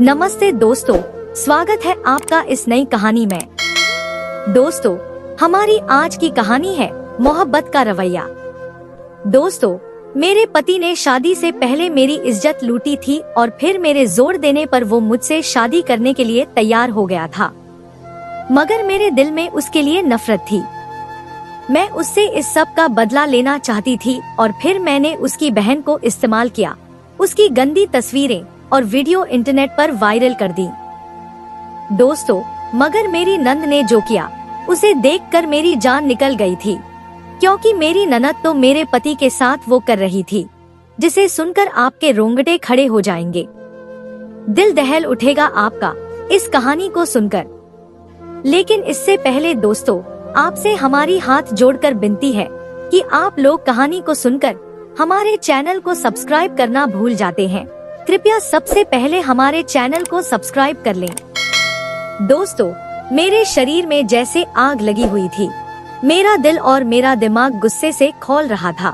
नमस्ते दोस्तों, स्वागत है आपका इस नई कहानी में। दोस्तों, हमारी आज की कहानी है मोहब्बत का रवैया। दोस्तों, मेरे पति ने शादी से पहले मेरी इज्जत लूटी थी और फिर मेरे जोर देने पर वो मुझसे शादी करने के लिए तैयार हो गया था, मगर मेरे दिल में उसके लिए नफरत थी। मैं उससे इस सब का बदला लेना चाहती थी और फिर मैंने उसकी बहन को इस्तेमाल किया, उसकी गंदी तस्वीरें और वीडियो इंटरनेट पर वायरल कर दी। दोस्तों, मगर मेरी नंद ने जो किया उसे देखकर मेरी जान निकल गई थी, क्योंकि मेरी ननद तो मेरे पति के साथ वो कर रही थी जिसे सुनकर आपके रोंगटे खड़े हो जाएंगे, दिल दहल उठेगा आपका इस कहानी को सुनकर। लेकिन इससे पहले दोस्तों, आपसे हमारी हाथ जोड़कर विनती है कि आप लोग कहानी को सुनकर हमारे चैनल को सब्सक्राइब करना भूल जाते हैं। कृपया सबसे पहले हमारे चैनल को सब्सक्राइब कर लें। दोस्तों, मेरे शरीर में जैसे आग लगी हुई थी। मेरा दिल और मेरा दिमाग गुस्से से खौल रहा था।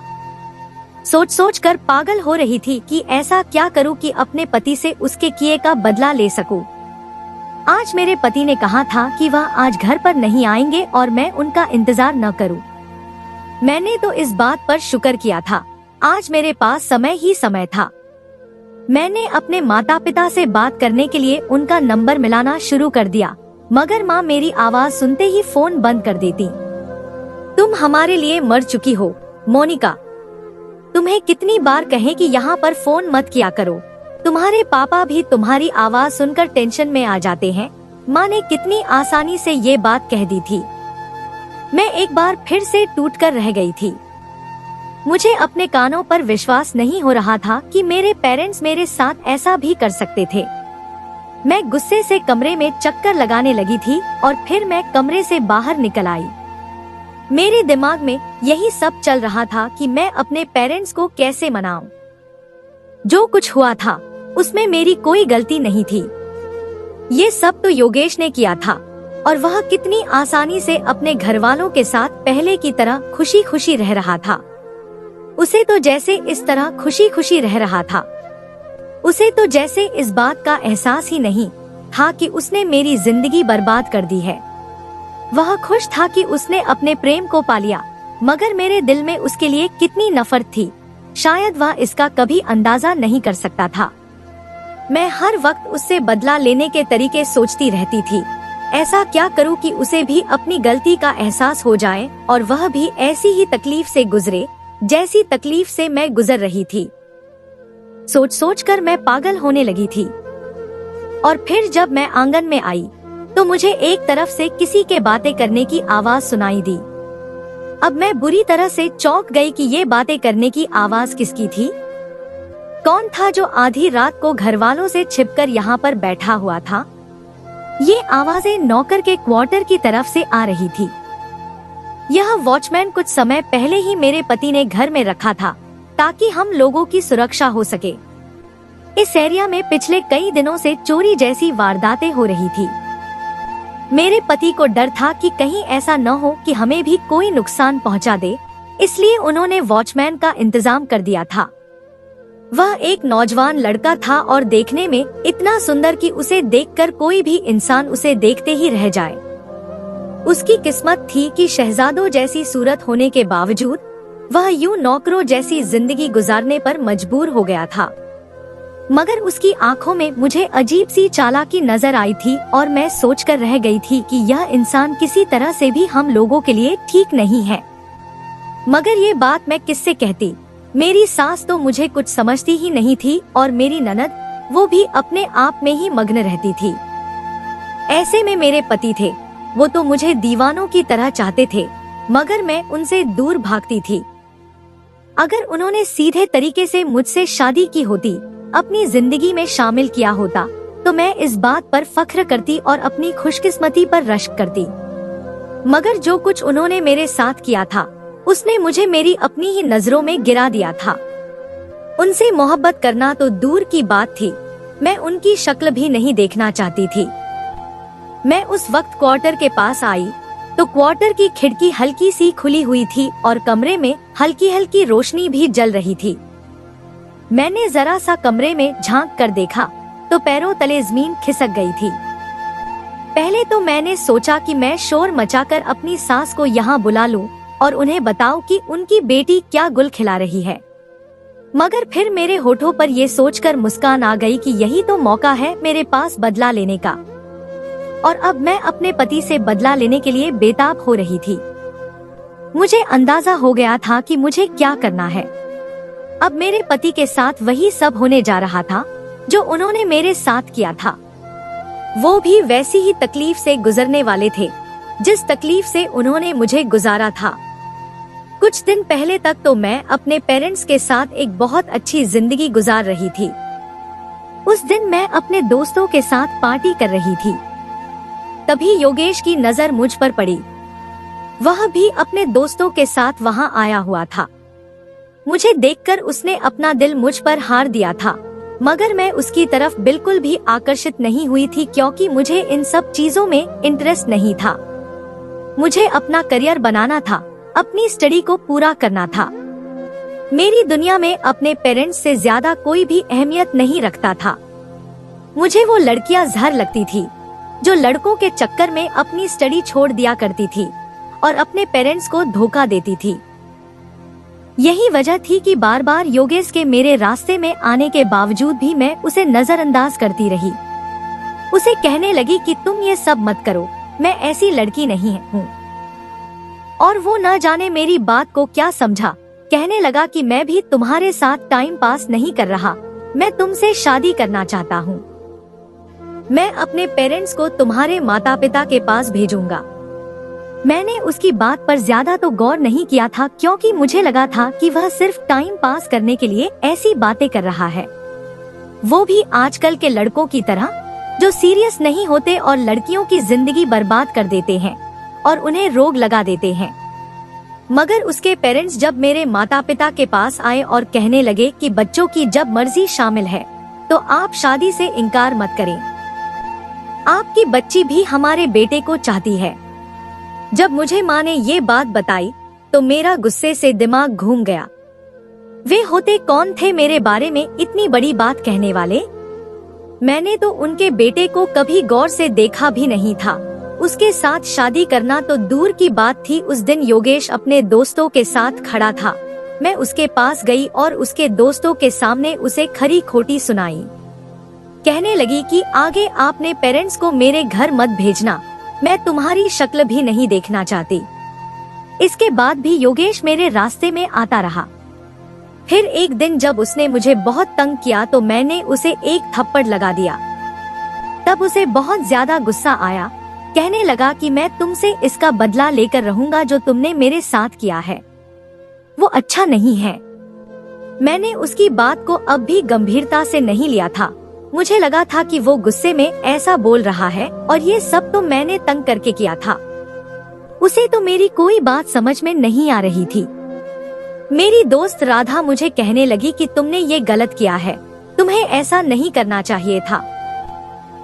सोच सोच कर पागल हो रही थी कि ऐसा क्या करूं कि अपने पति से उसके किए का बदला ले सकूं। आज मेरे पति ने कहा था कि वह आज घर पर नहीं आएंगे और मैं उनका इंतजार न करूं। मैंने तो इस बात पर शुक्र किया था, आज मेरे पास समय ही समय था। मैंने अपने माता पिता से बात करने के लिए उनका नंबर मिलाना शुरू कर दिया, मगर माँ मेरी आवाज सुनते ही फोन बंद कर देती। तुम हमारे लिए मर चुकी हो मोनिका, तुम्हें कितनी बार कहें कि यहाँ पर फोन मत किया करो। तुम्हारे पापा भी तुम्हारी आवाज सुनकर टेंशन में आ जाते हैं। माँ ने कितनी आसानी से ये बात कह दी थी। मैं एक बार फिर से टूटकर रह गई थी। मुझे अपने कानों पर विश्वास नहीं हो रहा था कि मेरे पेरेंट्स मेरे साथ ऐसा भी कर सकते थे। मैं गुस्से से कमरे में चक्कर लगाने लगी थी और फिर मैं कमरे से बाहर निकल आई। मेरे दिमाग में यही सब चल रहा था कि मैं अपने पेरेंट्स को कैसे मनाऊं। जो कुछ हुआ था उसमें मेरी कोई गलती नहीं थी। ये सब तो योगेश ने किया था और वह कितनी आसानी से अपने घर वालों के साथ पहले की तरह खुशी खुशी रह रहा था। उसे तो जैसे इस तरह खुशी खुशी रह रहा था, उसे तो जैसे इस बात का एहसास ही नहीं था कि उसने मेरी जिंदगी बर्बाद कर दी है। वह खुश था कि उसने अपने प्रेम को पा लिया, मगर मेरे दिल में उसके लिए कितनी नफरत थी, शायद वह इसका कभी अंदाजा नहीं कर सकता था। मैं हर वक्त उससे बदला लेने के तरीके सोचती रहती थी। ऐसा क्या करूं कि उसे भी अपनी गलती का एहसास हो जाए और वह भी ऐसी ही तकलीफ से गुजरे जैसी तकलीफ से मैं गुजर रही थी। सोच सोच कर मैं पागल होने लगी थी। और फिर जब मैं आंगन में आई तो मुझे एक तरफ से किसी के बातें करने की आवाज सुनाई दी। अब मैं बुरी तरह से चौंक गई कि ये बातें करने की आवाज किसकी थी। कौन था जो आधी रात को घर वालों से छिपकर यहाँ पर बैठा हुआ था। ये आवाजें नौकर के क्वार्टर की तरफ से आ रही थी। यह वॉचमैन कुछ समय पहले ही मेरे पति ने घर में रखा था ताकि हम लोगों की सुरक्षा हो सके। इस एरिया में पिछले कई दिनों से चोरी जैसी वारदातें हो रही थी। मेरे पति को डर था कि कहीं ऐसा न हो कि हमें भी कोई नुकसान पहुंचा दे, इसलिए उन्होंने वॉचमैन का इंतजाम कर दिया था। वह एक नौजवान लड़का था और देखने में इतना सुंदर कि उसे देखकर कोई भी इंसान उसे देखते ही रह जाए। उसकी किस्मत थी कि शहजादों जैसी सूरत होने के बावजूद वह यूं नौकरों जैसी जिंदगी गुजारने पर मजबूर हो गया था। मगर उसकी आंखों में मुझे अजीब सी चालाकी नजर आई थी और मैं सोचकर रह गई थी कि यह इंसान किसी तरह से भी हम लोगों के लिए ठीक नहीं है। मगर ये बात मैं किससे कहती। मेरी सास तो मुझे कुछ समझती ही नहीं थी और मेरी ननद, वो भी अपने आप में ही मग्न रहती थी। ऐसे में मेरे पति थे, वो तो मुझे दीवानों की तरह चाहते थे, मगर मैं उनसे दूर भागती थी। अगर उन्होंने सीधे तरीके से मुझसे शादी की होती, अपनी जिंदगी में शामिल किया होता, तो मैं इस बात पर फख्र करती और अपनी खुशकिस्मती पर रश्क करती। मगर जो कुछ उन्होंने मेरे साथ किया था उसने मुझे मेरी अपनी ही नजरों में गिरा दिया था। उनसे मोहब्बत करना तो दूर की बात थी, मैं उनकी शक्ल भी नहीं देखना चाहती थी। मैं उस वक्त क्वार्टर के पास आई तो क्वार्टर की खिड़की हल्की सी खुली हुई थी और कमरे में हल्की हल्की रोशनी भी जल रही थी। मैंने जरा सा कमरे में झांक कर देखा तो पैरों तले जमीन खिसक गई थी। पहले तो मैंने सोचा कि मैं शोर मचाकर अपनी सास को यहाँ बुला लूं और उन्हें बताऊं कि उनकी बेटी क्या गुल खिला रही है, मगर फिर मेरे होठों पर ये सोचकर मुस्कान आ गई कि यही तो मौका है मेरे पास बदला लेने का, और अब मैं अपने पति से बदला लेने के लिए बेताब हो रही थी। मुझे अंदाजा हो गया था कि मुझे क्या करना है। अब मेरे पति के साथ वही सब होने जा रहा था जो उन्होंने मेरे साथ किया था। वो भी वैसी ही तकलीफ से गुजरने वाले थे जिस तकलीफ से उन्होंने मुझे गुजारा था। कुछ दिन पहले तक तो मैं अपने पेरेंट्स के साथ एक बहुत अच्छी जिंदगी गुजार रही थी। उस दिन मैं अपने दोस्तों के साथ पार्टी कर रही थी। तभी योगेश की नजर मुझ पर पड़ी। वह भी अपने दोस्तों के साथ वहां आया हुआ था। मुझे देखकर उसने अपना दिल मुझ पर हार दिया था, मगर मैं उसकी तरफ बिल्कुल भी आकर्षित नहीं हुई थी क्योंकि मुझे इन सब चीजों में इंटरेस्ट नहीं था। मुझे अपना करियर बनाना था, अपनी स्टडी को पूरा करना था। मेरी दुनिया में अपने पेरेंट्स से ज्यादा कोई भी अहमियत नहीं रखता था। मुझे वो लड़कियां जहर लगती थी जो लड़कों के चक्कर में अपनी स्टडी छोड़ दिया करती थी और अपने पेरेंट्स को धोखा देती थी। यही वजह थी कि बार बार योगेश के मेरे रास्ते में आने के बावजूद भी मैं उसे नजरअंदाज करती रही। उसे कहने लगी कि तुम ये सब मत करो, मैं ऐसी लड़की नहीं हूँ। और वो न जाने मेरी बात को क्या समझा। कहने लगा कि मैं भी तुम्हारे साथ टाइम पास नहीं कर रहा, मैं तुमसे शादी करना चाहता हूँ। मैं अपने पेरेंट्स को तुम्हारे माता पिता के पास भेजूंगा। मैंने उसकी बात पर ज्यादा तो गौर नहीं किया था क्योंकि मुझे लगा था कि वह सिर्फ टाइम पास करने के लिए ऐसी बातें कर रहा है, वो भी आजकल के लड़कों की तरह जो सीरियस नहीं होते और लड़कियों की जिंदगी बर्बाद कर देते हैं और उन्हें रोग लगा देते हैं। मगर उसके पेरेंट्स जब मेरे माता पिता के पास आए और कहने लगे कि बच्चों की जब मर्जी शामिल है तो आप शादी से इनकार मत करें, आपकी बच्ची भी हमारे बेटे को चाहती है। जब मुझे माँ ने ये बात बताई तो मेरा गुस्से से दिमाग घूम गया। वे होते कौन थे मेरे बारे में इतनी बड़ी बात कहने वाले? मैंने तो उनके बेटे को कभी गौर से देखा भी नहीं था। उसके साथ शादी करना तो दूर की बात थी। उस दिन योगेश अपने दोस्तों के साथ खड़ा था। मैं उसके पास गई और उसके दोस्तों के सामने उसे खरी खोटी सुनाई। कहने लगी कि आगे आपने पेरेंट्स को मेरे घर मत भेजना, मैं तुम्हारी शक्ल भी नहीं देखना चाहती। इसके बाद भी योगेश मेरे रास्ते में आता रहा। फिर एक दिन जब उसने मुझे बहुत तंग किया तो मैंने उसे एक थप्पड़ लगा दिया। तब उसे बहुत ज्यादा गुस्सा आया। कहने लगा कि मैं तुमसे इसका बदला लेकर रहूंगा जो तुमने मेरे साथ किया है, वो अच्छा नहीं है। मैंने उसकी बात को अब भी गंभीरता से नहीं लिया था। मुझे लगा था कि वो गुस्से में ऐसा बोल रहा है और ये सब तो मैंने तंग करके किया था। उसे तो मेरी कोई बात समझ में नहीं आ रही थी। मेरी दोस्त राधा मुझे कहने लगी कि तुमने ये गलत किया है, तुम्हें ऐसा नहीं करना चाहिए था।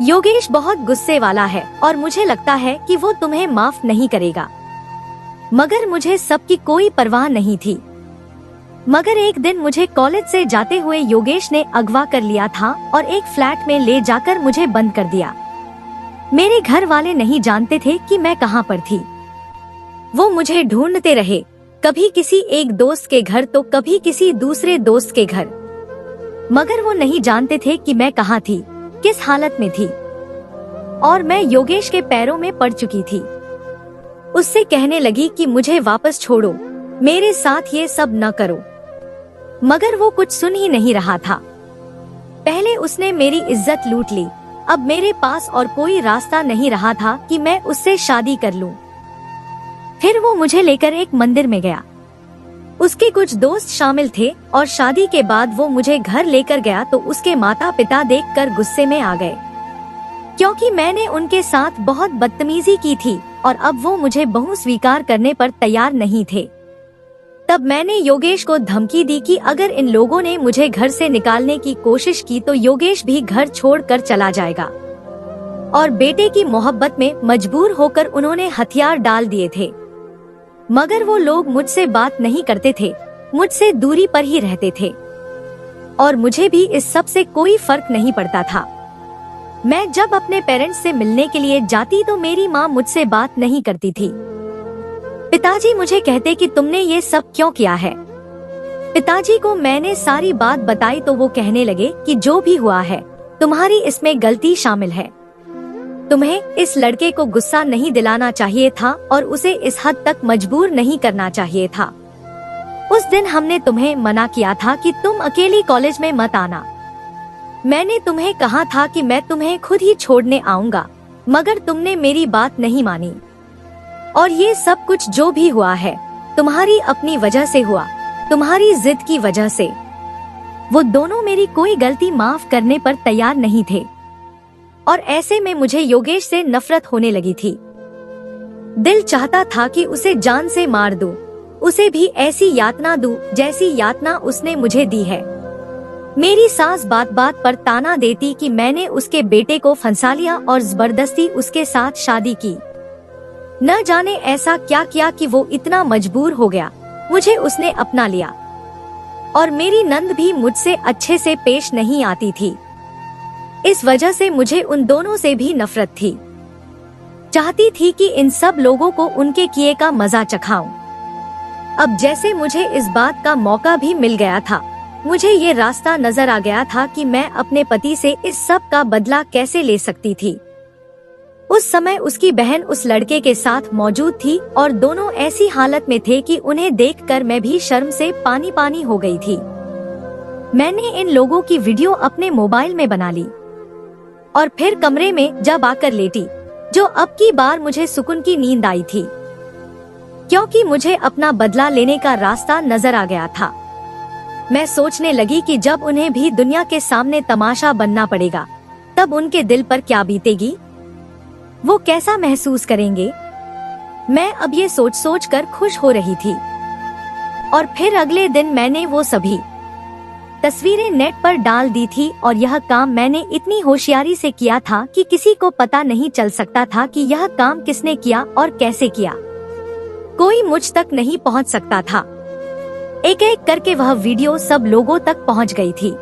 योगेश बहुत गुस्से वाला है और मुझे लगता है कि वो तुम्हें माफ नहीं करेगा। मगर मुझे सबकी कोई परवाह नहीं थी। मगर एक दिन मुझे कॉलेज से जाते हुए योगेश ने अगवा कर लिया था और एक फ्लैट में ले जाकर मुझे बंद कर दिया। मेरे घर वाले नहीं जानते थे कि मैं कहाँ पर थी। वो मुझे ढूंढते रहे, कभी किसी एक दोस्त के घर तो कभी किसी दूसरे दोस्त के घर, मगर वो नहीं जानते थे कि मैं कहाँ थी, किस हालत में थी। और मैं योगेश के पैरों में पड़ चुकी थी। उससे कहने लगी कि मुझे वापस छोड़ो, मेरे साथ ये सब न करो। मगर वो कुछ सुन ही नहीं रहा था। पहले उसने मेरी इज्जत लूट ली, अब मेरे पास और कोई रास्ता नहीं रहा था कि मैं उससे शादी कर लूं। फिर वो मुझे लेकर एक मंदिर में गया। उसके कुछ दोस्त शामिल थे और शादी के बाद वो मुझे घर लेकर गया तो उसके माता पिता देखकर गुस्से में आ गए क्योंकि मैंने उनके साथ बहुत बदतमीजी की थी और अब वो मुझे बहू स्वीकार करने पर तैयार नहीं थे। तब मैंने योगेश को धमकी दी कि अगर इन लोगों ने मुझे घर से निकालने की कोशिश की तो योगेश भी घर छोड़कर चला जाएगा। और बेटे की मोहब्बत में मजबूर होकर उन्होंने हथियार डाल दिए थे। मगर वो लोग मुझसे बात नहीं करते थे, मुझसे दूरी पर ही रहते थे और मुझे भी इस सब से कोई फर्क नहीं पड़ता था। मैं जब अपने पेरेंट्स से मिलने के लिए जाती तो मेरी माँ मुझसे बात नहीं करती थी। पिताजी मुझे कहते कि तुमने ये सब क्यों किया है। पिताजी को मैंने सारी बात बताई तो वो कहने लगे कि जो भी हुआ है तुम्हारी इसमें गलती शामिल है। तुम्हें इस लड़के को गुस्सा नहीं दिलाना चाहिए था और उसे इस हद तक मजबूर नहीं करना चाहिए था। उस दिन हमने तुम्हें मना किया था कि तुम अकेली कॉलेज में मत आना। मैंने तुम्हें कहा था कि मैं तुम्हें खुद ही छोड़ने आऊंगा, मगर तुमने मेरी बात नहीं मानी। और ये सब कुछ जो भी हुआ है तुम्हारी अपनी वजह से हुआ, तुम्हारी जिद की वजह से। वो दोनों मेरी कोई गलती माफ करने पर तैयार नहीं थे और ऐसे में मुझे योगेश से नफरत होने लगी थी। दिल चाहता था कि उसे जान से मार दूं, उसे भी ऐसी यातना दूं जैसी यातना उसने मुझे दी है। मेरी सास बात बात पर ताना देती कि मैंने उसके बेटे को फंसा लिया और जबरदस्ती उसके साथ शादी की। न जाने ऐसा क्या किया कि वो इतना मजबूर हो गया, मुझे उसने अपना लिया। और मेरी नंद भी मुझसे अच्छे से पेश नहीं आती थी। इस वजह से मुझे उन दोनों से भी नफरत थी। चाहती थी कि इन सब लोगों को उनके किए का मजा चखाऊं। अब जैसे मुझे इस बात का मौका भी मिल गया था, मुझे ये रास्ता नजर आ गया था कि मैं अपने पति से इस सब का बदला कैसे ले सकती थी। उस समय उसकी बहन उस लड़के के साथ मौजूद थी और दोनों ऐसी हालत में थे कि उन्हें देखकर मैं भी शर्म से पानी पानी हो गई थी। मैंने इन लोगों की वीडियो अपने मोबाइल में बना ली और फिर कमरे में जब आकर लेटी, जो अब की बार मुझे सुकून की नींद आई थी, क्योंकि मुझे अपना बदला लेने का रास्ता नजर आ गया था। मैं सोचने लगी कि जब उन्हें भी दुनिया के सामने तमाशा बनना पड़ेगा, तब उनके दिल पर क्या बीतेगी, वो कैसा महसूस करेंगे। मैं अब ये सोच सोच कर खुश हो रही थी। और फिर अगले दिन मैंने वो सभी तस्वीरें नेट पर डाल दी थी और यह काम मैंने इतनी होशियारी से किया था कि किसी को पता नहीं चल सकता था कि यह काम किसने किया और कैसे किया। कोई मुझ तक नहीं पहुंच सकता था। एक एक करके वह वीडियो सब लोगों तक पहुंच गई थी।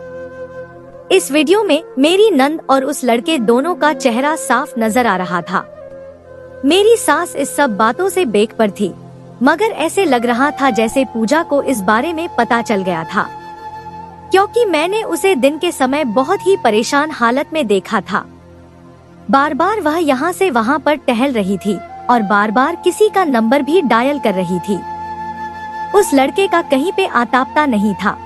इस वीडियो में मेरी नंद और उस लड़के दोनों का चेहरा साफ नजर आ रहा था। मेरी सास इस सब बातों से बेखबर थी, मगर ऐसे लग रहा था जैसे पूजा को इस बारे में पता चल गया था, क्योंकि मैंने उसे दिन के समय बहुत ही परेशान हालत में देखा था। बार बार वह यहाँ से वहाँ पर टहल रही थी और बार बार किसी का नंबर भी डायल कर रही थी। उस लड़के का कहीं पे आतापता नहीं था।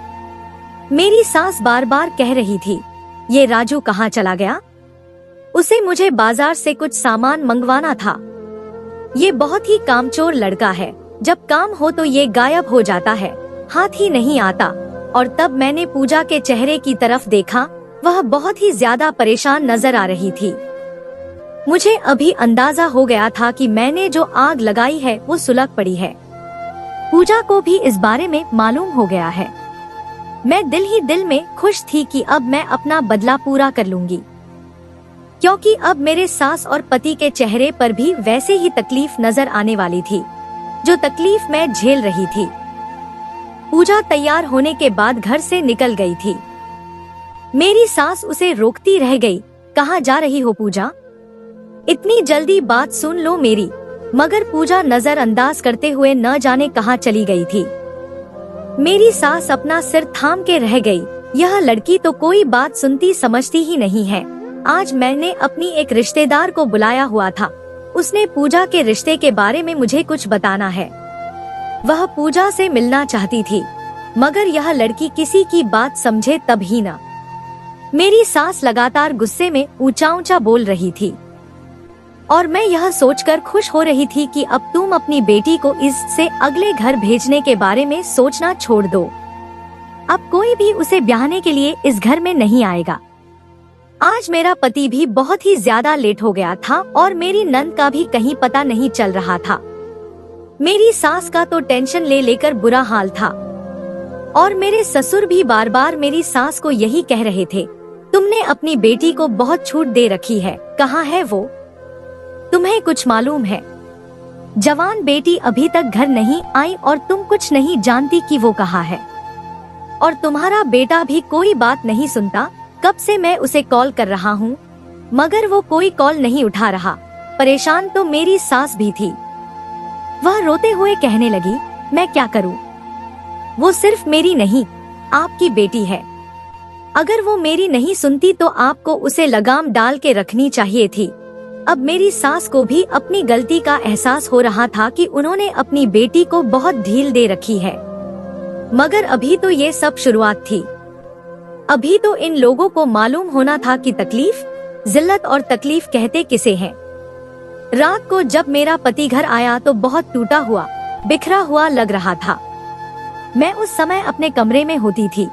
मेरी सास बार बार कह रही थी, ये राजू कहाँ चला गया? उसे मुझे बाजार से कुछ सामान मंगवाना था। ये बहुत ही कामचोर लड़का है, जब काम हो तो ये गायब हो जाता है, हाथ ही नहीं आता। और तब मैंने पूजा के चेहरे की तरफ देखा, वह बहुत ही ज्यादा परेशान नजर आ रही थी। मुझे अभी अंदाजा हो गया था कि मैंने जो आग लगाई है वो सुलग पड़ी है। पूजा को भी इस बारे में मालूम हो गया है। मैं दिल ही दिल में खुश थी कि अब मैं अपना बदला पूरा कर लूंगी, क्योंकि अब मेरे सास और पति के चेहरे पर भी वैसे ही तकलीफ नजर आने वाली थी जो तकलीफ मैं झेल रही थी। पूजा तैयार होने के बाद घर से निकल गई थी। मेरी सास उसे रोकती रह गई, कहाँ जा रही हो पूजा? इतनी जल्दी बात सुन लो मेरी। मगर पूजा नजरअंदाज करते हुए न जाने कहाँ चली गई थी। मेरी सास अपना सिर थाम के रह गई। यह लड़की तो कोई बात सुनती समझती ही नहीं है। आज मैंने अपनी एक रिश्तेदार को बुलाया हुआ था। उसने पूजा के रिश्ते के बारे में मुझे कुछ बताना है। वह पूजा से मिलना चाहती थी, मगर यह लड़की किसी की बात समझे तब ही न। मेरी सास लगातार गुस्से में ऊंचा ऊंचा बोल रही थी और मैं यह सोचकर खुश हो रही थी कि अब तुम अपनी बेटी को इससे अगले घर भेजने के बारे में सोचना छोड़ दो। अब कोई भी उसे ब्याहने के लिए इस घर में नहीं आएगा। आज मेरा पति भी बहुत ही ज्यादा लेट हो गया था और मेरी नंद का भी कहीं पता नहीं चल रहा था। मेरी सास का तो टेंशन ले लेकर बुरा हाल था और मेरे ससुर भी बार बार मेरी सास को यही कह रहे थे, तुमने अपनी बेटी को बहुत छूट दे रखी है, कहाँ है वो? तुम्हें कुछ मालूम है? जवान बेटी अभी तक घर नहीं आई और तुम कुछ नहीं जानती कि वो कहाँ है। और तुम्हारा बेटा भी कोई बात नहीं सुनता, कब से मैं उसे कॉल कर रहा हूँ। मगर वो कोई कॉल नहीं उठा रहा। परेशान तो मेरी सास भी थी। वह रोते हुए कहने लगी, मैं क्या करूं? वो सिर्फ मेरी नहीं, आपकी बेटी है। अगर वो मेरी नहीं सुनती तो आपको उसे लगाम डाल के रखनी चाहिए थी। अब मेरी सास को भी अपनी गलती का एहसास हो रहा था कि उन्होंने अपनी बेटी को बहुत ढील दे रखी है। मगर अभी तो ये सब शुरुआत थी। अभी तो इन लोगों को मालूम होना था कि तकलीफ, जिल्लत और तकलीफ कहते किसे हैं। रात को जब मेरा पति घर आया तो बहुत टूटा हुआ, बिखरा हुआ लग रहा था। मैं उस समय अपने कमरे में होती थी,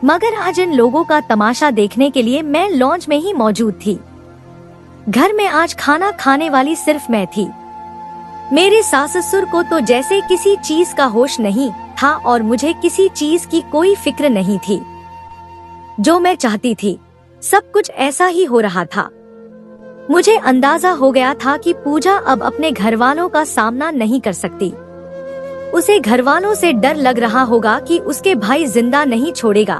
मगर आज इन लोगों का तमाशा देखने के लिए मैं लॉन्ज में ही मौजूद थी। घर में आज खाना खाने वाली सिर्फ मैं थी। मेरे सास ससुर को तो जैसे किसी चीज का होश नहीं था और मुझे किसी चीज की कोई फिक्र नहीं थी। जो मैं चाहती थी सब कुछ ऐसा ही हो रहा था। मुझे अंदाजा हो गया था कि पूजा अब अपने घर वालों का सामना नहीं कर सकती। उसे घर वालों से डर लग रहा होगा कि उसके भाई जिंदा नहीं छोड़ेगा,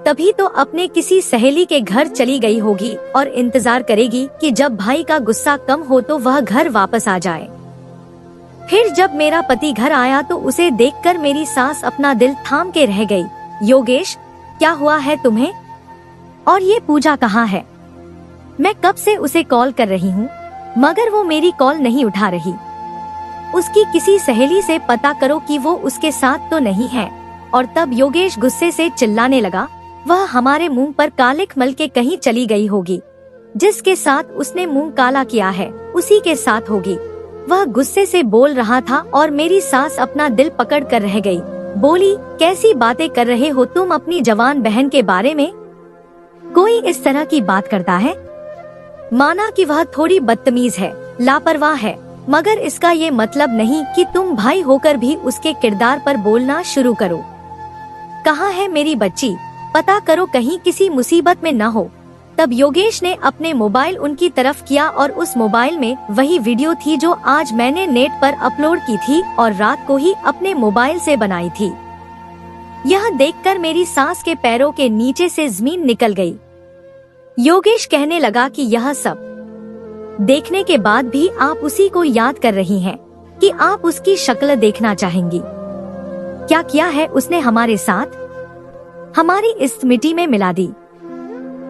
तभी तो अपने किसी सहेली के घर चली गई होगी और इंतजार करेगी कि जब भाई का गुस्सा कम हो तो वह घर वापस आ जाए। फिर जब मेरा पति घर आया तो उसे देखकर मेरी सास अपना दिल थाम के रह गई। योगेश, क्या हुआ है तुम्हें? और ये पूजा कहाँ है? मैं कब से उसे कॉल कर रही हूँ, मगर वो मेरी कॉल नहीं उठा रही। उसकी किसी सहेली से पता करो कि वो उसके साथ तो नहीं है। और तब योगेश गुस्से से चिल्लाने लगा, वह हमारे मुंह पर कालिख मल के कहीं चली गई होगी। जिसके साथ उसने मुंह काला किया है उसी के साथ होगी। वह गुस्से से बोल रहा था और मेरी सास अपना दिल पकड़ कर रह गई। बोली, कैसी बातें कर रहे हो तुम अपनी जवान बहन के बारे में? कोई इस तरह की बात करता है? माना कि वह थोड़ी बदतमीज है, लापरवाह है, मगर इसका ये मतलब नहीं कि तुम भाई होकर भी उसके किरदार पर बोलना शुरू करो। कहाँ है मेरी बच्ची? पता करो कहीं किसी मुसीबत में न हो। तब योगेश ने अपने मोबाइल उनकी तरफ किया और उस मोबाइल में वही वीडियो थी जो आज मैंने नेट पर अपलोड की थी और रात को ही अपने मोबाइल से बनाई थी। यह देखकर मेरी सास के पैरों के नीचे से जमीन निकल गई। योगेश कहने लगा कि यह सब देखने के बाद भी आप उसी को याद कर रही हैं, कि आप उसकी शक्ल देखना चाहेंगी। क्या किया है उसने हमारे साथ? हमारी इस मिट्टी में मिला दी।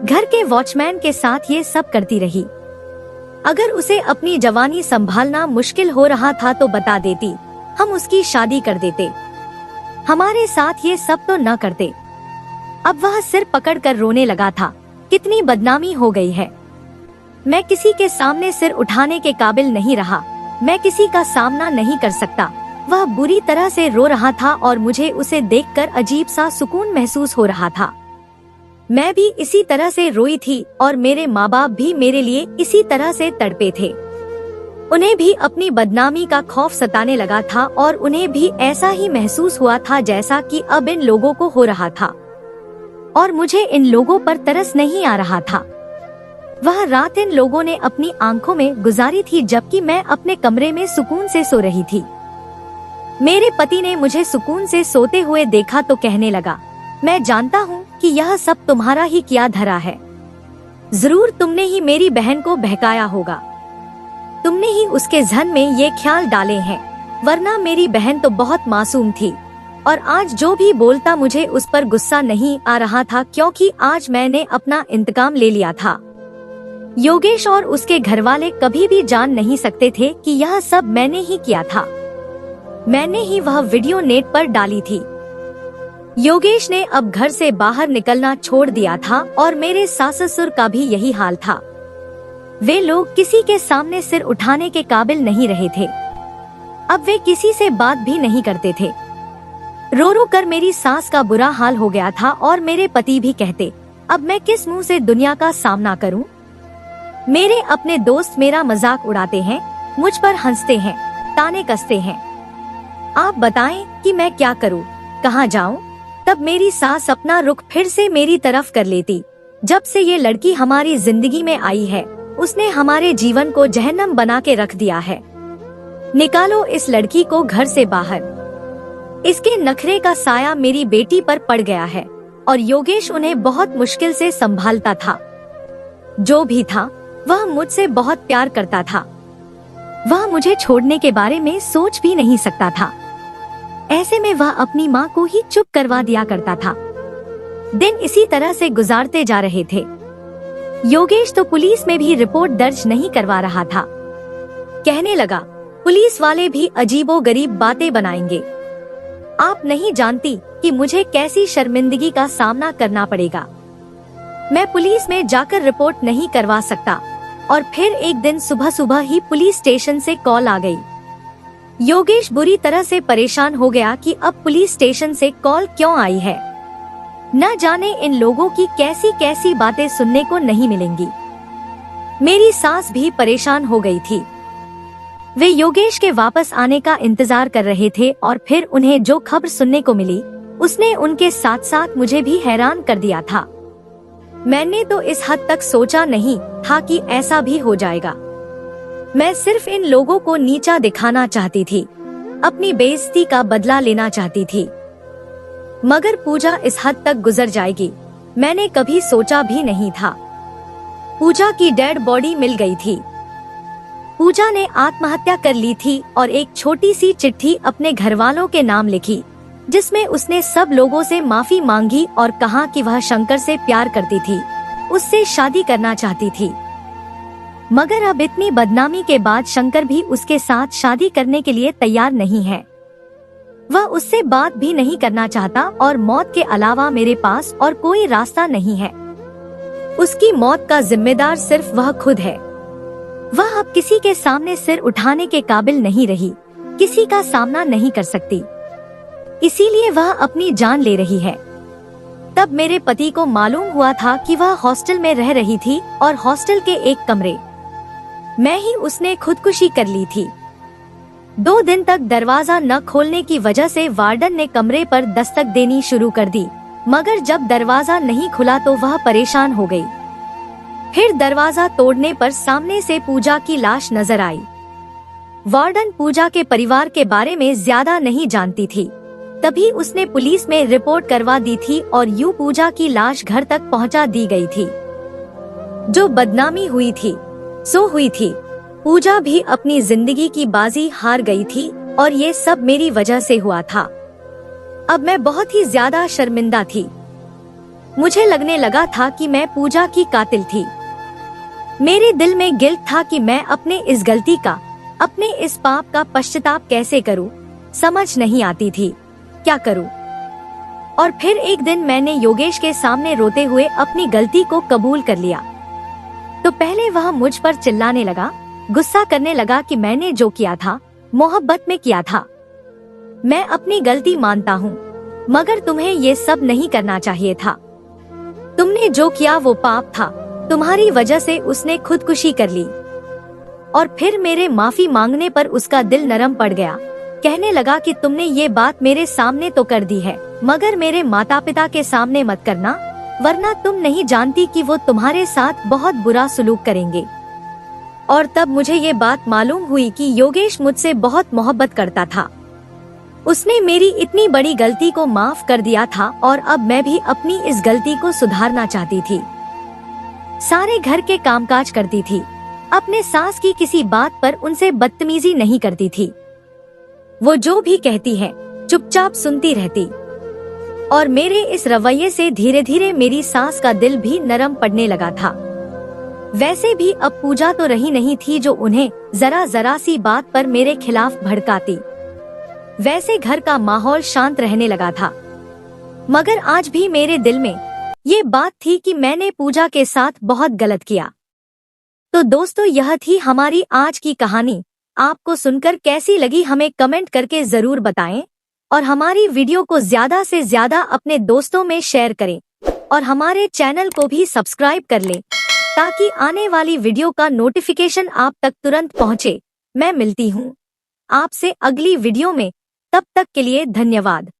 घर के वॉचमैन के साथ ये सब करती रही। अगर उसे अपनी जवानी संभालना मुश्किल हो रहा था तो बता देती, हम उसकी शादी कर देते। हमारे साथ ये सब तो न करते। अब वह सिर पकड़ कर रोने लगा था। कितनी बदनामी हो गई है। मैं किसी के सामने सिर उठाने के काबिल नहीं रहा। मैं किसी का सामना नहीं कर सकता। वह बुरी तरह से रो रहा था और मुझे उसे देखकर अजीब सा सुकून महसूस हो रहा था। मैं भी इसी तरह से रोई थी और मेरे माँ बाप भी मेरे लिए इसी तरह से तड़पे थे। उन्हें भी अपनी बदनामी का खौफ सताने लगा था और उन्हें भी ऐसा ही महसूस हुआ था जैसा कि अब इन लोगों को हो रहा था। और मुझे इन लोगों पर तरस नहीं आ रहा था। वह रात इन लोगों ने अपनी आंखों में गुजारी थी जबकि मैं अपने कमरे में सुकून से सो रही थी। मेरे पति ने मुझे सुकून से सोते हुए देखा तो कहने लगा, मैं जानता हूँ कि यह सब तुम्हारा ही किया धरा है। जरूर तुमने ही मेरी बहन को बहकाया होगा। तुमने ही उसके जहन में ये ख्याल डाले हैं, वरना मेरी बहन तो बहुत मासूम थी। और आज जो भी बोलता मुझे उस पर गुस्सा नहीं आ रहा था, क्योंकि आज मैंने अपना इंतकाम ले लिया था। योगेश और उसके घरवाले कभी भी जान नहीं सकते थे कि यह सब मैंने ही किया था। मैंने ही वह वीडियो नेट पर डाली थी। योगेश ने अब घर से बाहर निकलना छोड़ दिया था और मेरे सास ससुर का भी यही हाल था। वे लोग किसी के सामने सिर उठाने के काबिल नहीं रहे थे। अब वे किसी से बात भी नहीं करते थे। रो रो कर मेरी सास का बुरा हाल हो गया था और मेरे पति भी कहते, अब मैं किस मुंह से दुनिया का सामना करूं? मेरे अपने दोस्त मेरा मजाक उड़ाते हैं, मुझ पर हंसते हैं, ताने कसते हैं। आप बताएं कि मैं क्या करूं, कहां जाऊं? तब मेरी सास अपना रुख फिर से मेरी तरफ कर लेती। जब से ये लड़की हमारी जिंदगी में आई है, उसने हमारे जीवन को जहन्नम बना के रख दिया है। निकालो इस लड़की को घर से बाहर। इसके नखरे का साया मेरी बेटी पर पड़ गया है और योगेश उन्हें बहुत मुश्किल से संभालता था। जो भी था वह मुझसे बहुत प्यार करता था। वह मुझे छोड़ने के बारे में सोच भी नहीं सकता था। ऐसे में वह अपनी माँ को ही चुप करवा दिया करता था। दिन इसी तरह से गुजारते जा रहे थे। योगेश तो पुलिस में भी रिपोर्ट दर्ज नहीं करवा रहा था। कहने लगा, पुलिस वाले भी अजीबोगरीब बातें बनाएंगे। आप नहीं जानती कि मुझे कैसी शर्मिंदगी का सामना करना पड़ेगा। मैं पुलिस में जाकर रिपोर्ट नहीं करवा सकता। और फिर एक दिन सुबह सुबह ही पुलिस स्टेशन से कॉल आ गई। योगेश बुरी तरह से परेशान हो गया कि अब पुलिस स्टेशन से कॉल क्यों आई है। न जाने इन लोगों की कैसी कैसी बातें सुनने को नहीं मिलेंगी। मेरी सास भी परेशान हो गई थी। वे योगेश के वापस आने का इंतजार कर रहे थे और फिर उन्हें जो खबर सुनने को मिली उसने उनके साथ साथ मुझे भी हैरान कर दिया था। मैंने तो इस हद तक सोचा नहीं था कि ऐसा भी हो जाएगा। मैं सिर्फ इन लोगों को नीचा दिखाना चाहती थी, अपनी बेइज्जती का बदला लेना चाहती थी। मगर पूजा इस हद तक गुजर जाएगी मैंने कभी सोचा भी नहीं था। पूजा की डेड बॉडी मिल गई थी। पूजा ने आत्महत्या कर ली थी और एक छोटी सी चिट्ठी अपने घरवालों के नाम लिखी, जिसमें उसने सब लोगों से माफी मांगी और कहा कि वह शंकर से प्यार करती थी, उससे शादी करना चाहती थी। मगर अब इतनी बदनामी के बाद शंकर भी उसके साथ शादी करने के लिए तैयार नहीं है। वह उससे बात भी नहीं करना चाहता और मौत के अलावा मेरे पास और कोई रास्ता नहीं है। उसकी मौत का जिम्मेदार सिर्फ वह खुद है। वह अब किसी के सामने सिर उठाने के काबिल नहीं रही, किसी का सामना नहीं कर सकती, इसीलिए वह अपनी जान ले रही है। तब मेरे पति को मालूम हुआ था कि वह हॉस्टल में रह रही थी और हॉस्टल के एक कमरे में ही उसने खुदकुशी कर ली थी। 2 दिन तक दरवाजा न खोलने की वजह से वार्डन ने कमरे पर दस्तक देनी शुरू कर दी, मगर जब दरवाजा नहीं खुला तो वह परेशान हो गई। फिर दरवाजा तोड़ने पर सामने से पूजा की लाश नजर आई। वार्डन पूजा के परिवार के बारे में ज्यादा नहीं जानती थी, तभी उसने पुलिस में रिपोर्ट करवा दी थी और यूं पूजा की लाश घर तक पहुंचा दी गई थी। जो बदनामी हुई थी सो हुई थी। पूजा भी अपनी जिंदगी की बाजी हार गई थी और ये सब मेरी वजह से हुआ था। अब मैं बहुत ही ज्यादा शर्मिंदा थी। मुझे लगने लगा था कि मैं पूजा की कातिल थी। मेरे दिल में गिल्ट था कि मैं अपने इस गलती का, अपने इस पाप का पश्चाताप कैसे करूं, समझ नहीं आती थी क्या करूं। और फिर एक दिन मैंने योगेश के सामने रोते हुए अपनी गलती को कबूल कर लिया। तो पहले वह मुझ पर चिल्लाने लगा, गुस्सा करने लगा कि मैंने जो किया था मोहब्बत में किया था। मैं अपनी गलती मानता हूँ, मगर तुम्हें ये सब नहीं करना चाहिए था। तुमने जो किया वो पाप था, तुम्हारी वजह से उसने खुदकुशी कर ली। और फिर मेरे माफी मांगने पर उसका दिल नरम पड़ गया। कहने लगा कि तुमने ये बात मेरे सामने तो कर दी है, मगर मेरे माता पिता के सामने मत करना, वरना तुम नहीं जानती कि वो तुम्हारे साथ बहुत बुरा सलूक करेंगे। और तब मुझे ये बात मालूम हुई कि योगेश मुझसे बहुत मोहब्बत करता था। उसने मेरी इतनी बड़ी गलती को माफ कर दिया था और अब मैं भी अपनी इस गलती को सुधारना चाहती थी। सारे घर के कामकाज करती थी, अपने सास की किसी बात पर उनसे बदतमीजी नहीं करती थी। वो जो भी कहती है चुपचाप सुनती रहती। और मेरे इस रवैये से धीरे धीरे मेरी सास का दिल भी नरम पड़ने लगा था। वैसे भी अब पूजा तो रही नहीं थी जो उन्हें जरा जरा सी बात पर मेरे खिलाफ भड़काती। वैसे घर का माहौल शांत रहने लगा था। मगर आज भी मेरे दिल में ये बात थी कि मैंने पूजा के साथ बहुत गलत किया। तो दोस्तों, यह थी हमारी आज की कहानी। आपको सुनकर कैसी लगी हमें कमेंट करके जरूर बताएं और हमारी वीडियो को ज्यादा से ज्यादा अपने दोस्तों में शेयर करें और हमारे चैनल को भी सब्सक्राइब कर लें ताकि आने वाली वीडियो का नोटिफिकेशन आप तक तुरंत पहुंचे। मैं मिलती हूं आपसे अगली वीडियो में, तब तक के लिए धन्यवाद।